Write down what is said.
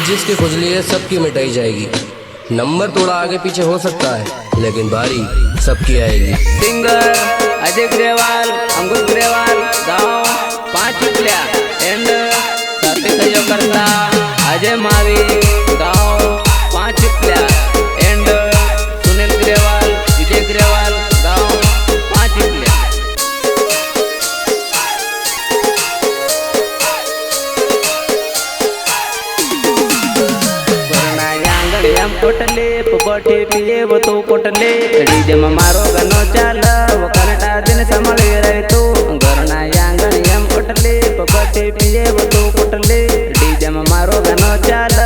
जिसकी खुजली है सबकी मिटाई जाएगी। नंबर थोड़ा आगे पीछे हो सकता है लेकिन बारी सबकी आएगी। सिंगर अजय ग्रेवाल, अंकुश ग्रेवाल, गाँव 5 रुपया एंड साथी सहयोग करता अजय मावी, गाँव 5 रुपया एंड सुनील ग्रेवाल, विजय ग्रेवाल, गाँव 5 रुपया। हम कोटले पपटे पिए वो तो कोटले डीजे में मारो गनो चाल वो कनटा दिन संभल रहे तू घरना आंगन हम कोटले पपटे पिए वो तो कोटले डीजे में मारो गनो चाल